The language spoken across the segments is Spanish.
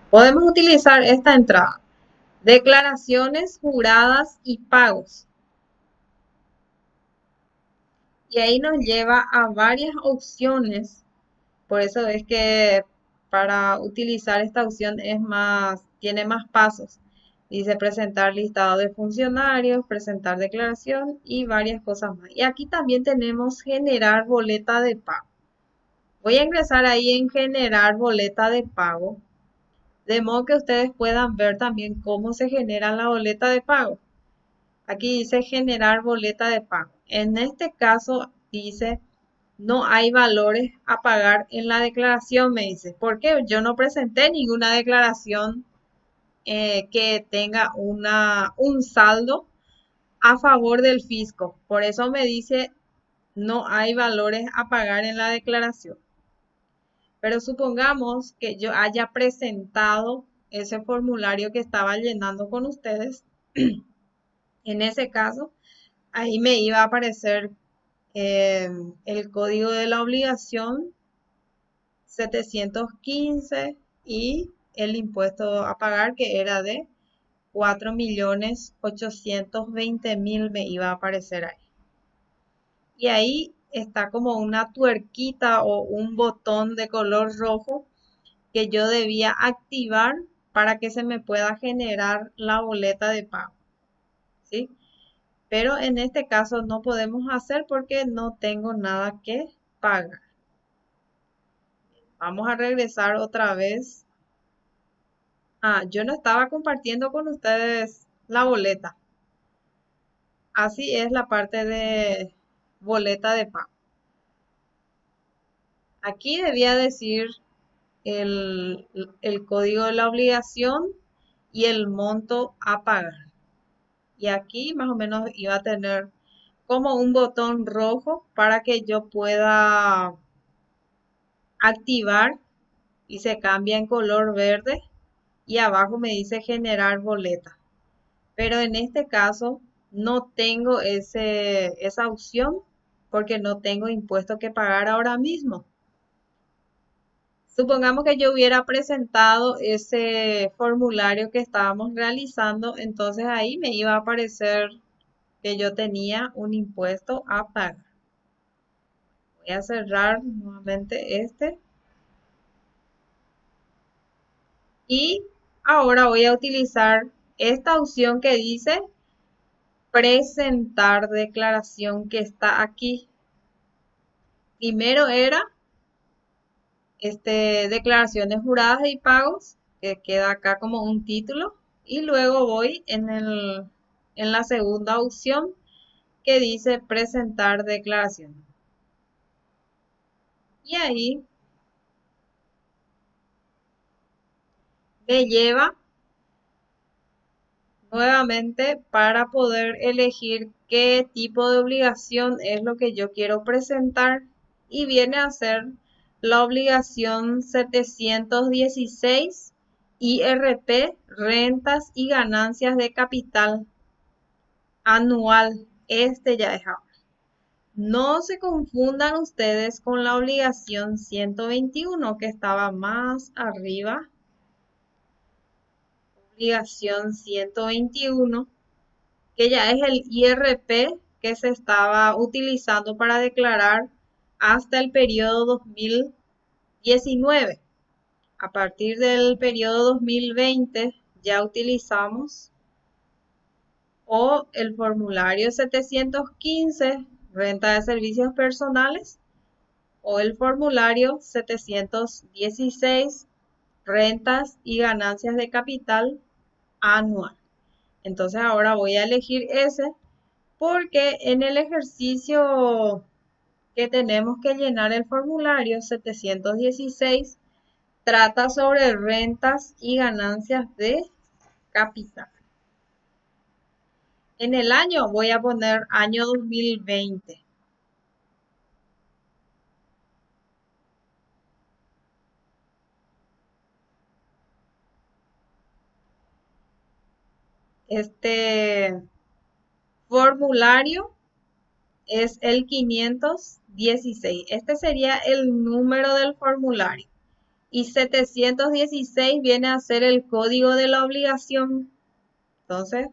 Podemos utilizar esta entrada. Declaraciones juradas y pagos. Y ahí nos lleva a varias opciones. Por eso es que para utilizar esta opción tiene más pasos. Dice presentar listado de funcionarios, presentar declaración y varias cosas más. Y aquí también tenemos generar boleta de pago. Voy a ingresar ahí en generar boleta de pago, de modo que ustedes puedan ver también cómo se genera la boleta de pago. Aquí dice generar boleta de pago. En este caso dice no hay valores a pagar en la declaración, me dice. ¿Por qué? Yo no presenté ninguna declaración que tenga un saldo a favor del fisco. Por eso me dice no hay valores a pagar en la declaración. Pero supongamos que yo haya presentado ese formulario que estaba llenando con ustedes. En ese caso, ahí me iba a aparecer el código de la obligación 715 y el impuesto a pagar que era de 4.820.000 me iba a aparecer ahí. Y ahí está como una tuerquita o un botón de color rojo que yo debía activar para que se me pueda generar la boleta de pago, ¿sí? Pero en este caso no podemos hacer porque no tengo nada que pagar. Vamos a regresar otra vez. Yo no estaba compartiendo con ustedes la boleta. Así es la parte de boleta de pago. Aquí debía decir el, el código de la obligación y el monto a pagar. Y aquí más o menos iba a tener como un botón rojo para que yo pueda activar y se cambia en color verde y abajo me dice generar boleta. Pero en este caso no tengo esa opción porque no tengo impuesto que pagar ahora mismo. Supongamos que yo hubiera presentado ese formulario que estábamos realizando, entonces ahí me iba a aparecer que yo tenía un impuesto a pagar. Voy a cerrar nuevamente este y ahora voy a utilizar esta opción que dice presentar declaración que está aquí. Primero era declaraciones juradas y pagos, que queda acá como un título, y luego voy en la segunda opción que dice presentar declaración. Y ahí me lleva nuevamente para poder elegir qué tipo de obligación es lo que yo quiero presentar y viene a ser la obligación 716 IRP, rentas y ganancias de capital anual. Este ya es ahora. No se confundan ustedes con la obligación 121 que estaba más arriba. Obligación 121 que ya es el IRP que se estaba utilizando para declarar hasta el periodo 2019. A partir del periodo 2020 ya utilizamos o el formulario 715, renta de servicios personales, o el formulario 716, rentas y ganancias de capital anual. Entonces ahora voy a elegir ese porque en el ejercicio que tenemos que llenar el formulario 716 trata sobre rentas y ganancias de capital. En el año voy a poner año 2020. Este formulario es el 516. Este sería el número del formulario. Y 716 viene a ser el código de la obligación. Entonces,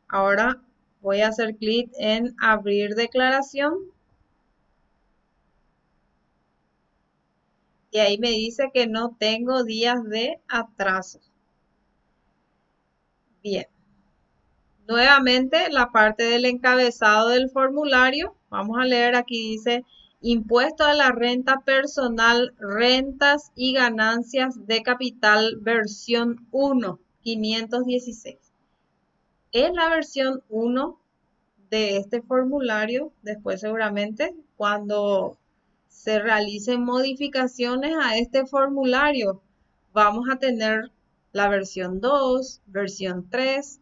ahora voy a hacer clic en abrir declaración. Y ahí me dice que no tengo días de atraso. Bien. Nuevamente la parte del encabezado del formulario. Vamos a leer aquí dice impuesto a la renta personal, rentas y ganancias de capital versión 1, 516. Es la versión 1 de este formulario. Después seguramente cuando se realicen modificaciones a este formulario vamos a tener la versión 2, versión 3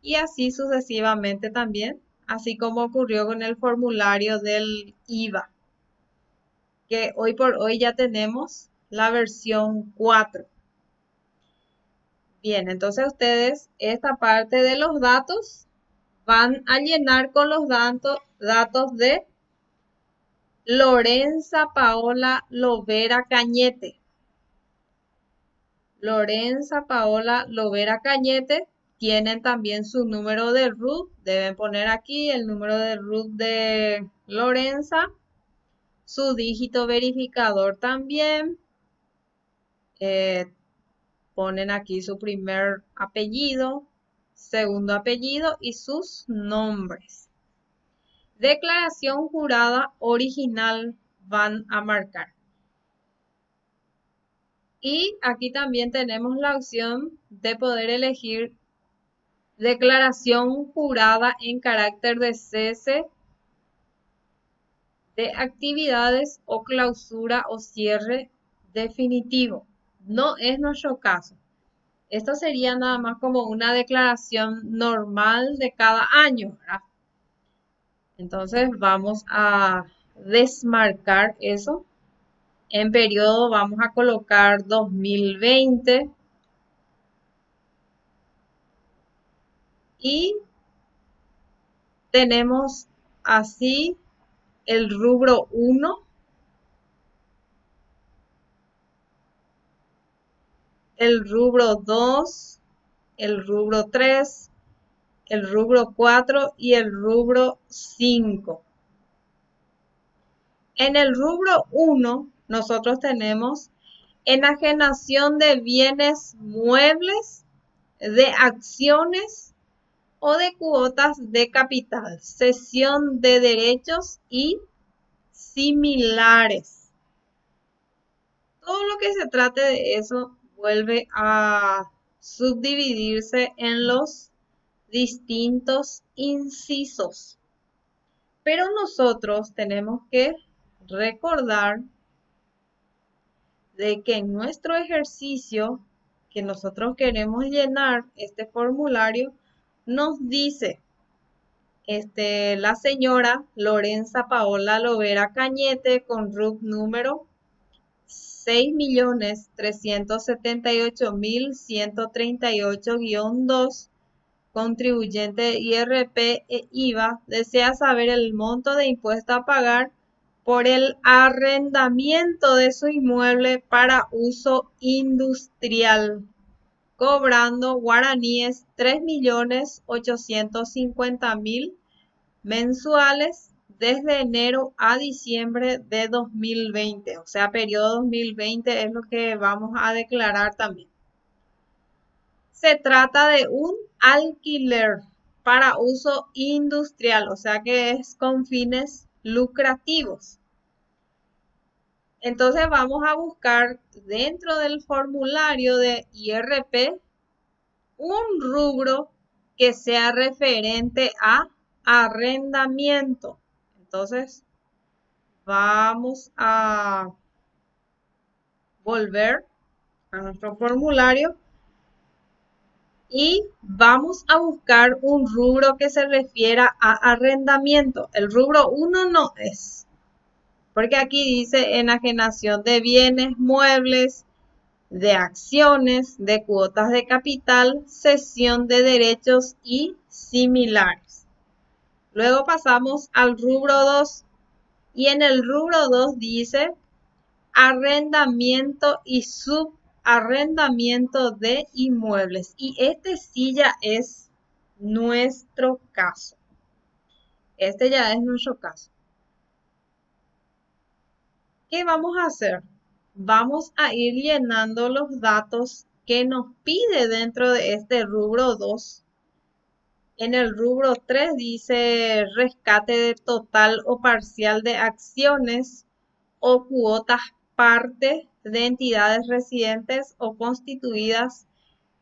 y así sucesivamente también, así como ocurrió con el formulario del IVA, que hoy por hoy ya tenemos la versión 4. Bien, entonces ustedes esta parte de los datos van a llenar con los datos de Lorenza Paola Lovera Cañete. Lorenza Paola Lovera Cañete. Tienen también su número de RUT. Deben poner aquí el número de RUT de Lorenza. Su dígito verificador también. Ponen aquí su primer apellido, segundo apellido y sus nombres. Declaración jurada original van a marcar. Y aquí también tenemos la opción de poder elegir declaración jurada en carácter de cese de actividades o clausura o cierre definitivo. No es nuestro caso. Esto sería nada más como una declaración normal de cada año, ¿verdad? Entonces vamos a desmarcar eso. En periodo vamos a colocar 2020. Y tenemos así el rubro 1, el rubro 2, el rubro 3, el rubro 4 y el rubro 5. En el rubro 1 nosotros tenemos enajenación de bienes muebles, de acciones o de cuotas de capital, cesión de derechos y similares. Todo lo que se trate de eso vuelve a subdividirse en los distintos incisos. Pero nosotros tenemos que recordar de que en nuestro ejercicio que nosotros queremos llenar este formulario, nos dice la señora Lorenza Paola Lovera Cañete con RUT número 6.378.138-2, contribuyente IRP e IVA, desea saber el monto de impuesto a pagar por el arrendamiento de su inmueble para uso industrial, cobrando guaraníes 3.850.000 mensuales desde enero a diciembre de 2020. O sea, periodo 2020 es lo que vamos a declarar también. Se trata de un alquiler para uso industrial, o sea que es con fines lucrativos. Entonces vamos a buscar dentro del formulario de IRP un rubro que sea referente a arrendamiento. Entonces vamos a volver a nuestro formulario y vamos a buscar un rubro que se refiera a arrendamiento. El rubro 1 no es, porque aquí dice enajenación de bienes muebles, de acciones, de cuotas de capital, cesión de derechos y similares. Luego pasamos al rubro 2 y en el rubro 2 dice arrendamiento y subarrendamiento de inmuebles. Y este sí ya es nuestro caso. Este ya es nuestro caso. ¿Qué vamos a hacer? Vamos a ir llenando los datos que nos pide dentro de este rubro 2. En el rubro 3 dice rescate de total o parcial de acciones o cuotas parte de entidades residentes o constituidas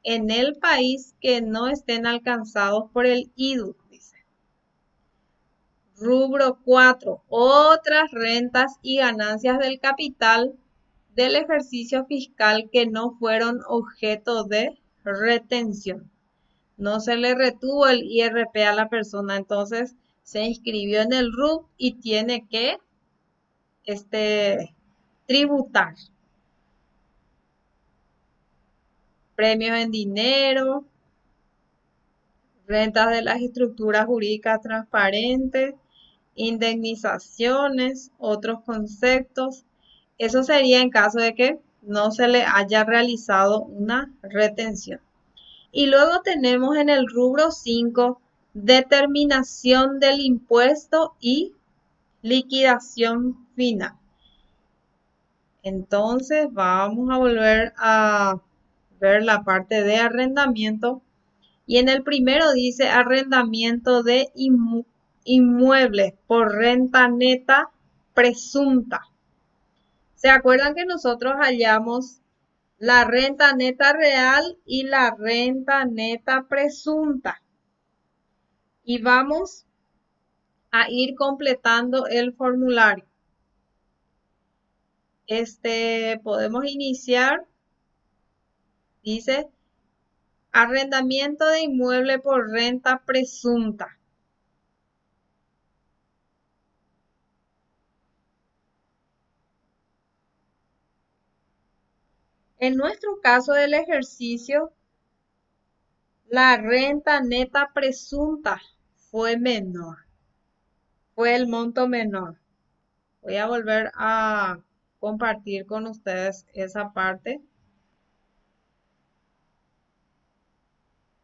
en el país que no estén alcanzados por el IDU, dice. Rubro 4. Otras rentas y ganancias del capital del ejercicio fiscal que no fueron objeto de retención. No se le retuvo el IRP a la persona, entonces se inscribió en el RUP y tiene que tributar. Premios en dinero, rentas de las estructuras jurídicas transparentes, indemnizaciones, otros conceptos. Eso sería en caso de que no se le haya realizado una retención. Y luego tenemos en el rubro 5, determinación del impuesto y liquidación final. Entonces vamos a volver a ver la parte de arrendamiento. Y en el primero dice arrendamiento de inmuebles por renta neta presunta. ¿Se acuerdan que nosotros hallamos la renta neta real y la renta neta presunta? Y vamos a ir completando el formulario. Podemos iniciar. Dice arrendamiento de inmueble por renta presunta. En nuestro caso del ejercicio, la renta neta presunta fue menor. Fue el monto menor. Voy a volver a compartir con ustedes esa parte.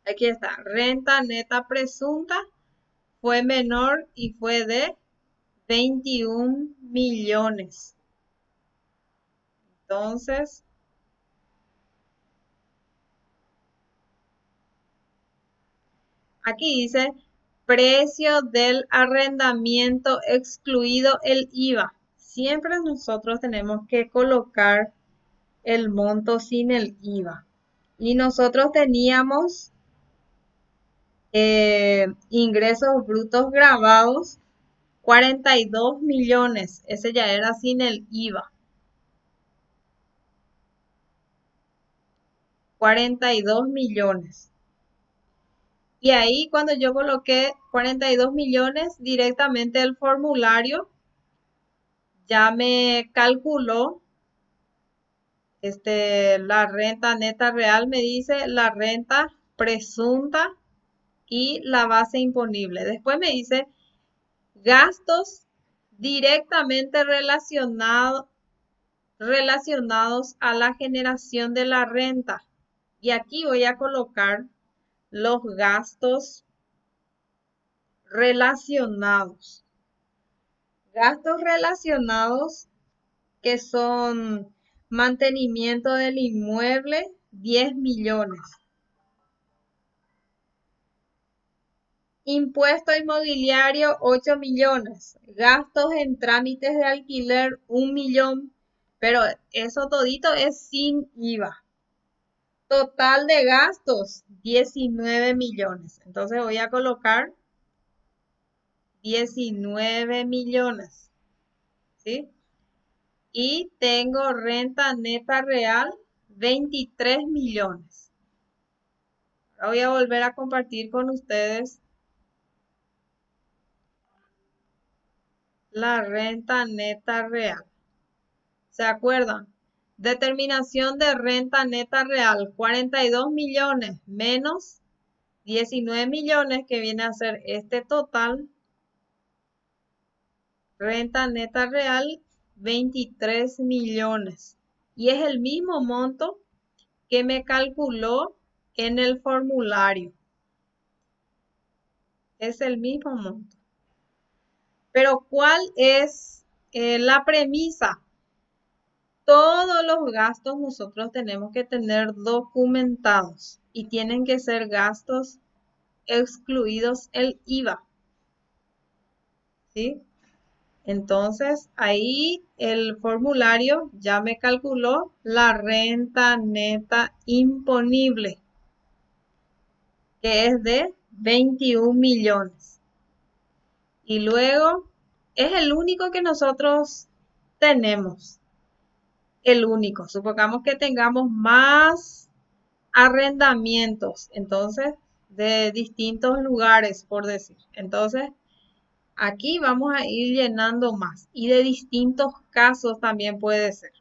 Aquí está. Renta neta presunta fue menor y fue de 21 millones. Entonces, aquí dice precio del arrendamiento excluido el IVA. Siempre nosotros tenemos que colocar el monto sin el IVA. Y nosotros teníamos ingresos brutos grabados 42 millones. Ese ya era sin el IVA. 42 millones. Y ahí cuando yo coloqué 42 millones, directamente el formulario ya me calculó la renta neta real, me dice la renta presunta y la base imponible. Después me dice gastos directamente relacionados a la generación de la renta. Y aquí voy a colocar los gastos relacionados. Gastos relacionados que son mantenimiento del inmueble, 10 millones. Impuesto inmobiliario, 8 millones. Gastos en trámites de alquiler, 1 millón. Pero eso todito es sin IVA. Total de gastos, 19 millones. Entonces voy a colocar 19 millones. ¿Sí? Y tengo renta neta real, 23 millones. Ahora voy a volver a compartir con ustedes la renta neta real. ¿Se acuerdan? Determinación de renta neta real, 42 millones menos 19 millones, que viene a ser este total. Renta neta real, 23 millones. Y es el mismo monto que me calculó en el formulario. Es el mismo monto. Pero ¿cuál es la premisa? Todos los gastos nosotros tenemos que tener documentados y tienen que ser gastos excluidos el IVA. ¿Sí? Entonces, ahí el formulario ya me calculó la renta neta imponible, que es de 21 millones. Y luego, es el único que nosotros tenemos. El único. Supongamos que tengamos más arrendamientos, entonces, de distintos lugares, por decir. Entonces, aquí vamos a ir llenando más y de distintos casos también puede ser.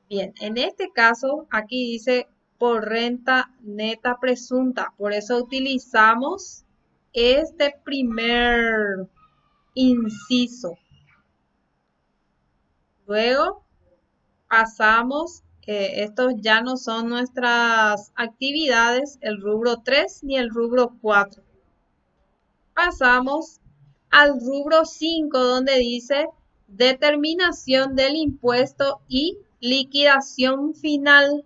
Bien, en este caso aquí dice por renta neta presunta, por eso utilizamos este primer inciso. Luego pasamos, estos ya no son nuestras actividades, el rubro 3 ni el rubro 4. Pasamos al rubro 5 donde dice determinación del impuesto y liquidación final.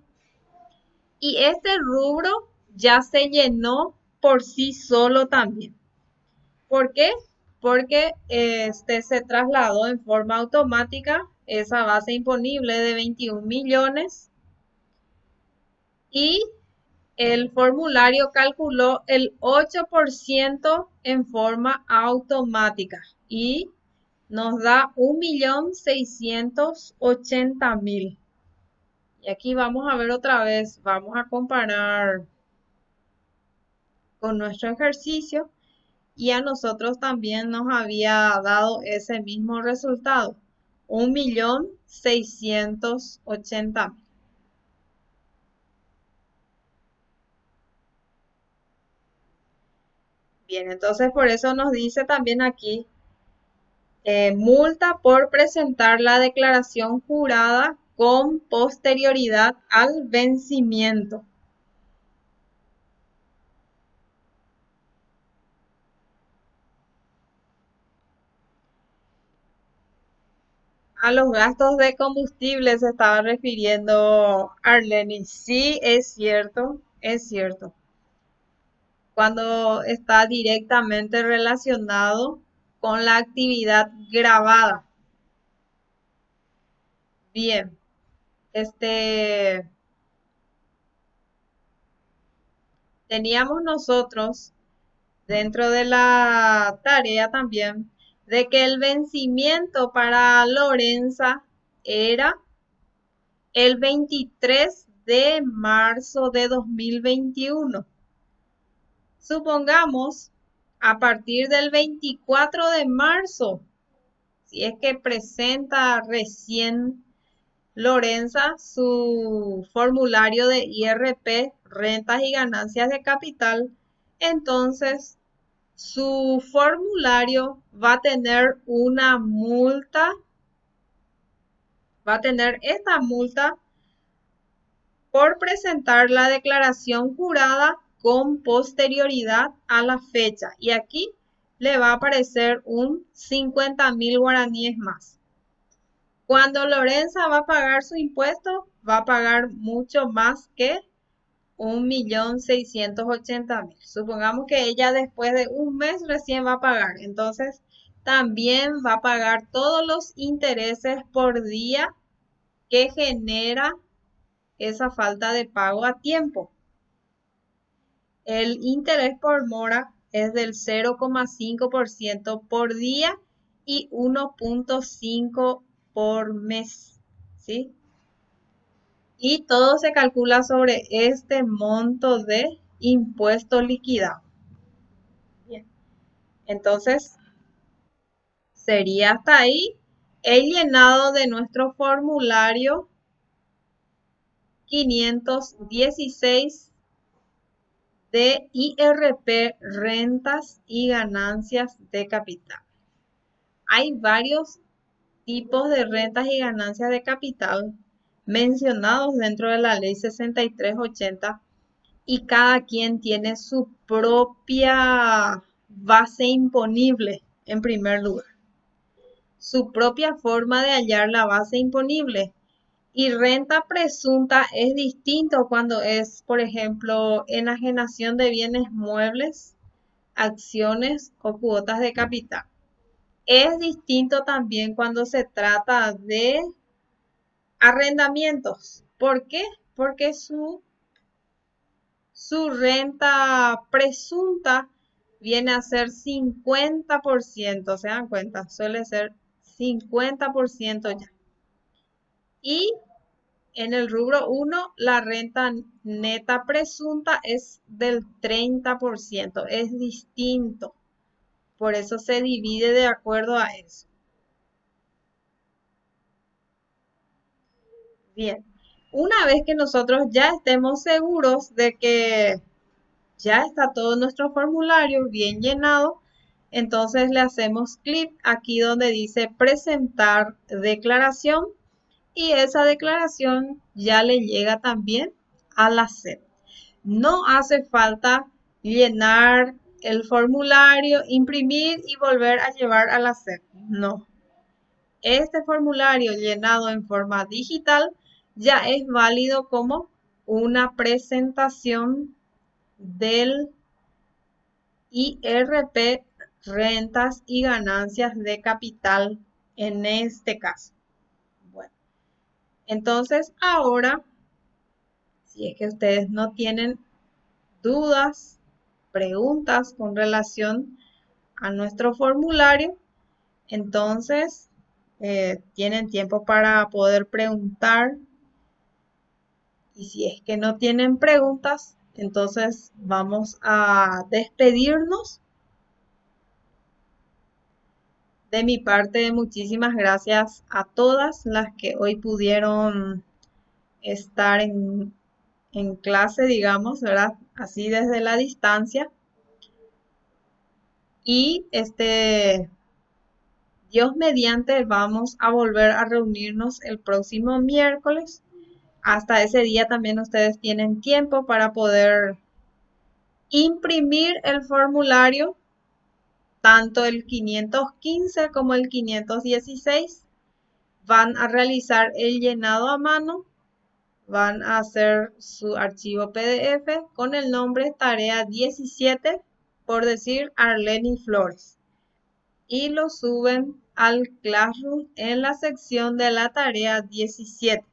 Y este rubro ya se llenó por sí solo también. ¿Por qué? Porque se trasladó en forma automática esa base imponible de 21 millones y el formulario calculó el 8% en forma automática y nos da 1.680.000. Y aquí vamos a ver otra vez, vamos a comparar con nuestro ejercicio y a nosotros también nos había dado ese mismo resultado, 1.680.000. Bien, entonces por eso nos dice también aquí, multa por presentar la declaración jurada con posterioridad al vencimiento. A los gastos de combustible se estaba refiriendo Arleni. Sí, es cierto, es cierto. Cuando está directamente relacionado con la actividad grabada. Bien, teníamos nosotros dentro de la tarea también de que el vencimiento para Lorenza era el 23 de marzo de 2021. Supongamos a partir del 24 de marzo, si es que presenta recién Lorenza su formulario de IRP, rentas y ganancias de capital, entonces su formulario va a tener una multa, va a tener esta multa por presentar la declaración jurada con posterioridad a la fecha. Y aquí le va a aparecer un 50.000 guaraníes más. Cuando Lorenza va a pagar su impuesto, va a pagar mucho más que 1.680.000. Supongamos que ella después de un mes recién va a pagar. Entonces, también va a pagar todos los intereses por día que genera esa falta de pago a tiempo. El interés por mora es del 0,5% por día y 1,5 por mes, ¿sí? Y todo se calcula sobre este monto de impuesto liquidado. Bien. Entonces, sería hasta ahí el llenado de nuestro formulario 516 de IRP, rentas y ganancias de capital. Hay varios tipos de rentas y ganancias de capital mencionados dentro de la ley 6380 y cada quien tiene su propia base imponible en primer lugar, su propia forma de hallar la base imponible. Y renta presunta es distinto cuando es, por ejemplo, enajenación de bienes muebles, acciones o cuotas de capital. Es distinto también cuando se trata de arrendamientos. ¿Por qué? Porque su renta presunta viene a ser 50%, ¿se dan cuenta? Suele ser 50% ya. Y en el rubro 1, la renta neta presunta es del 30%, es distinto. Por eso se divide de acuerdo a eso. Bien, una vez que nosotros ya estemos seguros de que ya está todo nuestro formulario bien llenado, entonces le hacemos clic aquí donde dice presentar declaración y esa declaración ya le llega también a la SED. No hace falta llenar el formulario, imprimir y volver a llevar a la SED. No. Este formulario llenado en forma digital ya es válido como una presentación del IRP, rentas y ganancias de capital en este caso. Bueno, entonces ahora, si es que ustedes no tienen dudas, preguntas con relación a nuestro formulario, entonces tienen tiempo para poder preguntar. Y si es que no tienen preguntas, entonces vamos a despedirnos. De mi parte, muchísimas gracias a todas las que hoy pudieron estar en clase, digamos, ¿verdad? Así desde la distancia. Y Dios mediante, vamos a volver a reunirnos el próximo miércoles. Hasta ese día también ustedes tienen tiempo para poder imprimir el formulario, tanto el 515 como el 516. Van a realizar el llenado a mano, van a hacer su archivo PDF con el nombre tarea 17, por decir Arleni Flores, y lo suben al Classroom en la sección de la tarea 17.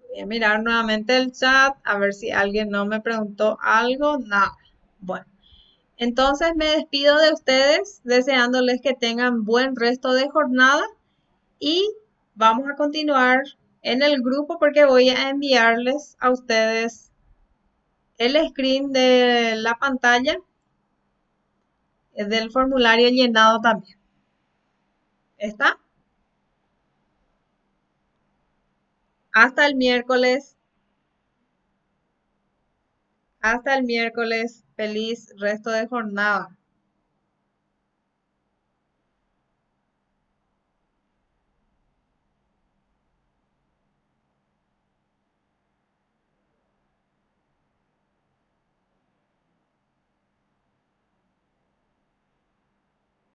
Voy a mirar nuevamente el chat a ver si alguien no me preguntó algo. Nada. Bueno, entonces me despido de ustedes deseándoles que tengan buen resto de jornada y vamos a continuar en el grupo porque voy a enviarles a ustedes el screen de la pantalla del formulario llenado también. ¿Está? Hasta el miércoles. Hasta el miércoles. Feliz resto de jornada.